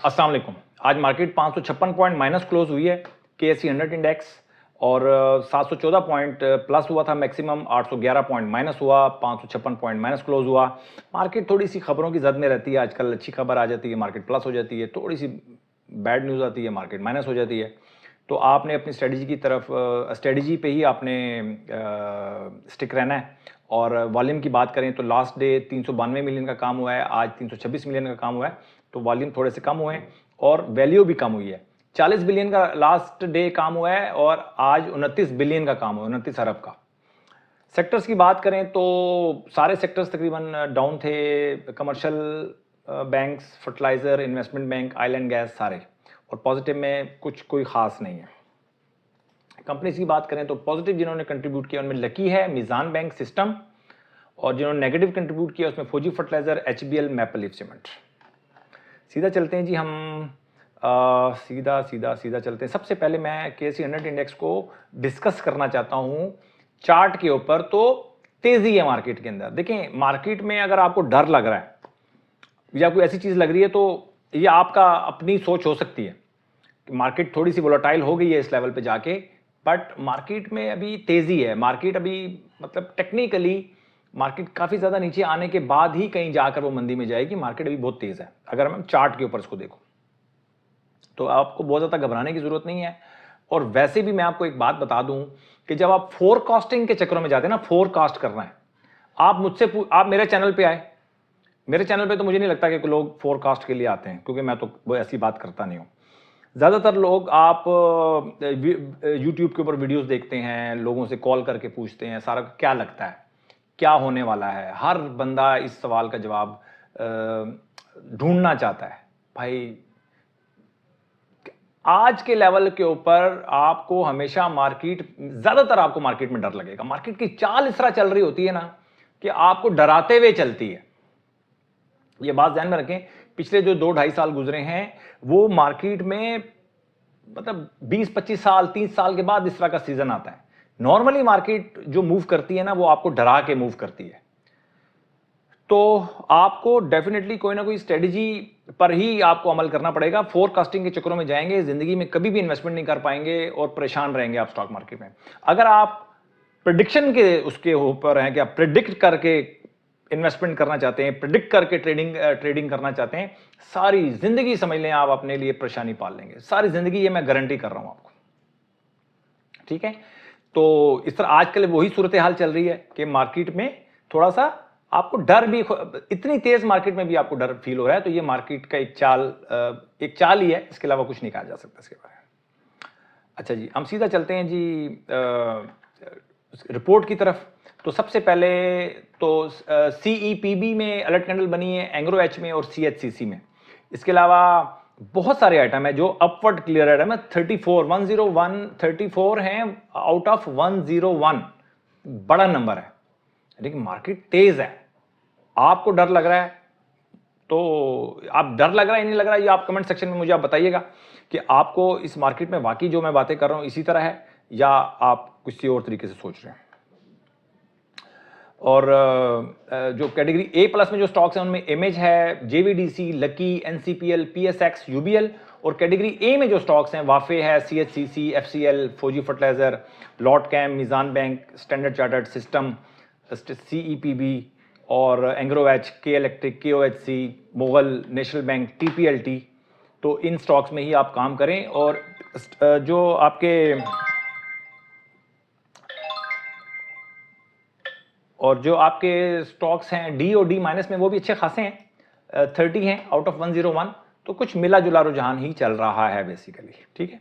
अस्सलाम वालेकुम। आज मार्केट 556 पॉइंट माइनस क्लोज हुई है KSE 100 इंडेक्स और 714 पॉइंट प्लस हुआ था मैक्सिमम, 811 पॉइंट माइनस हुआ, 556 पॉइंट माइनस क्लोज हुआ। मार्केट थोड़ी सी खबरों की जद में रहती है आजकल, अच्छी खबर आ जाती है मार्केट प्लस हो जाती है, थोड़ी सी बैड न्यूज़ आती है मार्केट माइनस हो जाती है। तो आपने अपनी स्ट्रेटजी की तरफ स्ट्रेटजी पे ही आपने स्टिक रहना है। और वॉल्यूम की बात करें तो लास्ट डे 392 मिलियन का काम हुआ है, आज 326 मिलियन का काम हुआ है, तो वॉल्यूम थोड़े से कम हुए हैं और वैल्यू भी कम हुई है। 40 बिलियन का लास्ट डे काम हुआ है और आज 29 बिलियन का काम हुआ, 29 अरब का। सेक्टर्स की बात करें तो सारे सेक्टर्स तकरीबन डाउन थे, commercial banks, fertiliser, investment bank, oil and gas सारे, और पॉजिटिव में कुछ कोई खास नहीं है। कंपनीज की बात करें तो पॉजिटिव जिन्होंने कंट्रीब्यूट किया उनमें लकी है, मीज़ान बैंक, सिस्टम, और जिन्होंने नेगेटिव कंट्रीब्यूट किया उसमें Fauji fertiliser, HBL, maple leaf cement. सीधा चलते हैं जी हम, सीधा चलते हैं। सबसे पहले मैं KSE 100 इंडेक्स को डिस्कस करना चाहता हूं चार्ट के ऊपर। तो तेजी है मार्केट के अंदर। देखें, मार्केट में अगर आपको डर लग रहा है या कोई ऐसी चीज लग रही है तो ये आपका अपनी सोच हो सकती है कि मार्केट थोड़ी सी वोलेटाइल हो गई है इस लेवल पे जाके, बट मार्केट में अभी तेजी है। मार्केट अभी मतलब टेक्निकली मार्केट काफी ज्यादा नीचे आने के बाद ही कहीं जाकर वो मंदी में जाएगी। मार्केट अभी बहुत तेज है अगर हम चार्ट के ऊपर इसको देखो तो आपको बहुत ज़्यादा घबराने की ज़रूरत नहीं है। और वैसे भी मैं आपको एक बात बता दूं कि जब आप फोरकास्टिंग के चक्करों में जाते हैं ना, फोरकास्ट करना है, आप मुझसे आप मेरे चैनल पे आए, मेरे चैनल पे तो मुझे नहीं लगता कि लोग फोरकास्ट के लिए आते हैं, क्योंकि मैं तो वो ऐसी बात करता नहीं हूँ। ज़्यादातर लोग आप यूट्यूब के ऊपर वीडियोस देखते हैं, लोगों से कॉल करके पूछते हैं सारा क्या लगता है, क्या होने वाला है। हर बंदा इस सवाल का जवाब ढूंढना चाहता है। भाई आज के लेवल के ऊपर आपको हमेशा ज्यादातर आपको मार्केट में डर लगेगा। मार्केट की चाल इस तरह चल रही होती है ना कि आपको डराते हुए चलती है। ये बात ध्यान में रखें, पिछले जो 2-2.5 साल गुजरे हैं वो मार्केट में मतलब 20-25 साल 30 साल के बाद इस तरह का सीजन आता है। नॉर्मली मार्केट जो मूव करती है ना वो आपको डरा के मूव करती है। तो आपको डेफिनेटली कोई ना कोई स्ट्रेटजी पर ही आपको अमल करना पड़ेगा। फोरकास्टिंग के चक्करों में जाएंगे जिंदगी में कभी भी इन्वेस्टमेंट नहीं कर पाएंगे और परेशान रहेंगे आप स्टॉक मार्केट में। अगर आप प्रिडिक्शन के उसके ऊपर हैं कि आप प्रिडिक्ट करके इन्वेस्टमेंट करना चाहते हैं, प्रिडिक्ट करके ट्रेडिंग करना चाहते हैं, सारी जिंदगी समझ लें आप अपने लिए परेशानी पाल लेंगे, सारी जिंदगी। ये मैं गारंटी कर रहा हूं आपको, ठीक है। तो इस तरह आजकल वही सूरत हाल चल रही है कि मार्केट में थोड़ा सा आपको डर भी, इतनी तेज मार्केट में भी आपको डर फील हो रहा है। तो ये मार्केट का एक चाल ही है, इसके अलावा कुछ नहीं कहा जा सकता इसके बारे में। अच्छा जी, हम सीधा चलते हैं जी रिपोर्ट की तरफ। तो सबसे पहले तो CEPB में अलर्ट कैंडल बनी है, एंग्रो एच में और CHCC में। इसके अलावा बहुत सारे आइटम है जो अपवर्ड क्लियर आइटम है। 34 हैं आउट ऑफ 101, बड़ा नंबर है। लेकिन मार्केट तेज है, आपको डर लग रहा है तो आप डर लग रहा है नहीं लग रहा है ये आप कमेंट सेक्शन में मुझे आप बताइएगा कि आपको इस मार्केट में वाकई जो मैं बातें कर रहा हूं इसी तरह है या आप किसी और तरीके से सोच रहे हैं। और जो कैटेगरी A+ में जो स्टॉक्स हैं उनमें इमेज है, JVDC, lucky, NCPL, PSX, UBL। और कैटेगरी A में जो स्टॉक्स हैं वाफे है, CHCC, FCL, Fauji fertilizer, Lotte chem, Meezan bank, standard chartered, system, CEPB और Engro H, K electric, KOHC, Mughal, national bank, TPLT। तो इन स्टॉक्स में ही आप काम करें। और जो आपके स्टॉक्स हैं D और D- में वो भी अच्छे खासे हैं, 30 हैं आउट ऑफ 101। तो कुछ मिला जुला रुझान ही चल रहा है बेसिकली, ठीक है।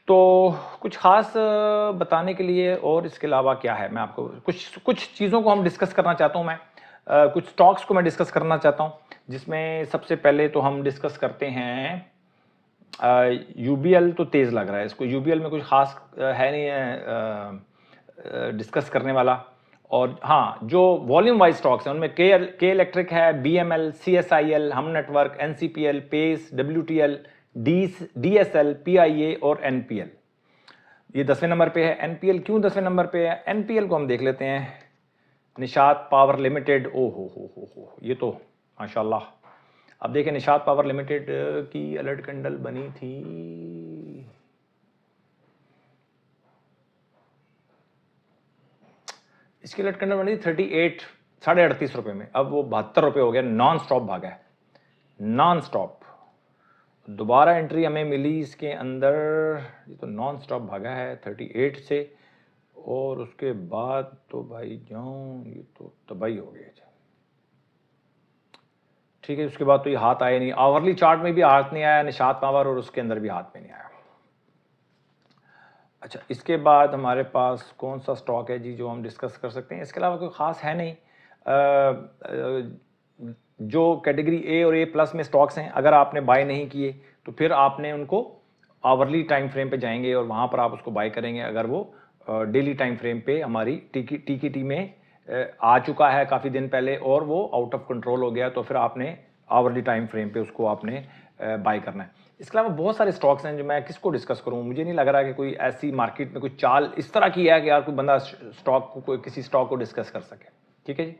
तो कुछ खास बताने के लिए और इसके अलावा क्या है, मैं आपको कुछ चीज़ों को हम डिस्कस करना चाहता हूं। मैं कुछ स्टॉक्स को मैं डिस्कस करना चाहता हूं, जिसमें सबसे पहले तो हम डिस्कस करते हैं UBL। तो तेज़ लग रहा है इसको, UBL में कुछ खास है नहीं है डिस्कस करने वाला। और हाँ, जो वॉल्यूम वाइज स्टॉक्स हैं उनमें के इलेक्ट्रिक है, BML, CSIL, Hum network, NCPL, Pace, WTL, DSL, PIA और NPL। ये 10वें नंबर पे है। NPL क्यों 10वें नंबर पे है? NPL को हम देख लेते हैं। निशात पावर लिमिटेड, ओ हो, ये तो माशाल्लाह अब देखिए निषाद पावर लिमिटेड की अलर्ट कैंडल बनी थी, इसकी अलर्ट कैंडल बनी थी 38 ₹38.5 में, अब वो ₹72 हो गया, नॉन स्टॉप भागा है, नॉन स्टॉप। दोबारा एंट्री हमें मिली इसके अंदर, ये तो नॉन स्टॉप भागा है 38 से, और उसके बाद तो भाई जाऊँ ये तो तबाही हो गई। ठीक है, उसके बाद तो ये हाथ आए नहीं, आवरली चार्ट में भी हाथ नहीं आया निषाद पावर, और उसके अंदर भी हाथ में नहीं आया। अच्छा, इसके बाद हमारे पास कौन सा स्टॉक है जी जो हम डिस्कस कर सकते हैं? इसके अलावा कोई ख़ास है नहीं। जो कैटेगरी ए और ए प्लस में स्टॉक्स हैं, अगर आपने बाय नहीं किए तो फिर आपने उनको आवरली टाइम फ्रेम पे जाएंगे और वहाँ पर आप उसको बाय करेंगे। अगर वो डेली टाइम फ्रेम पे हमारी टी में आ चुका है काफ़ी दिन पहले और वो आउट ऑफ कंट्रोल हो गया, तो फिर आपने आवरली टाइम फ्रेम पे उसको आपने बाय करना है। इसके अलावा बहुत सारे स्टॉक्स हैं जो मैं किसको डिस्कस करूं, मुझे नहीं लग रहा कि कोई ऐसी मार्केट में कोई चाल इस तरह की है कि यार कोई बंदा स्टॉक को, कोई किसी स्टॉक को डिस्कस कर सके। ठीक है जी,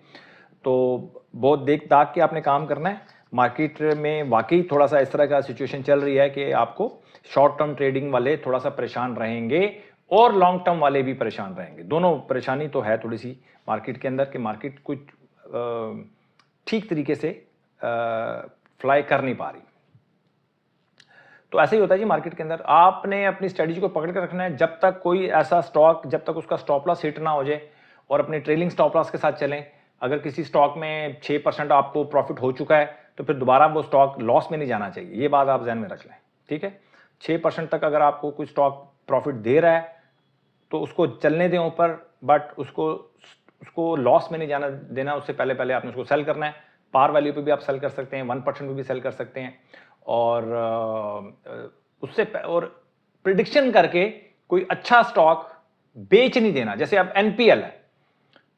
तो बहुत देख दाग के आपने काम करना है। मार्केट में वाकई थोड़ा सा इस तरह का सिचुएशन चल रही है कि आपको शॉर्ट टर्म ट्रेडिंग वाले थोड़ा सा परेशान रहेंगे और लॉन्ग टर्म वाले भी परेशान रहेंगे। दोनों परेशानी तो है थोड़ी सी मार्केट के अंदर, कि मार्केट कुछ ठीक तरीके से फ्लाई कर नहीं पा रही। तो ऐसे ही होता है जी मार्केट के अंदर, आपने अपनी स्ट्रेटजी को पकड़ कर रखना है। जब तक कोई ऐसा स्टॉक, जब तक उसका स्टॉप लॉस हिट ना हो जाए, और अपने ट्रेलिंग स्टॉप लॉस के साथ चलें। अगर किसी स्टॉक में 6% आपको प्रॉफिट हो चुका है तो फिर दोबारा वो स्टॉक लॉस में नहीं जाना चाहिए, ये बात आप ध्यान में रख लें। ठीक है, 6% तक अगर आपको कोई स्टॉक प्रॉफिट दे रहा है तो उसको चलने दें ऊपर, बट उसको लॉस में नहीं जाना देना। उससे पहले पहले आपने उसको सेल करना है। पार वैल्यू पे भी आप सेल कर सकते हैं, 1% पे भी सेल कर सकते हैं, और उससे और प्रिडिक्शन करके कोई अच्छा स्टॉक बेच नहीं देना। जैसे अब एनपीएल है,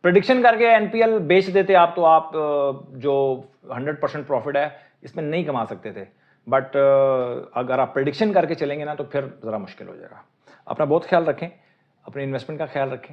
प्रिडिक्शन करके एनपीएल बेच देते आप तो आप जो 100% प्रॉफिट है इसमें नहीं कमा सकते थे। बट अगर आप प्रिडिक्शन करके चलेंगे ना तो फिर ज़रा मुश्किल हो जाएगा। अपना बहुत ख्याल रखें, अपने इन्वेस्टमेंट का ख्याल रखें।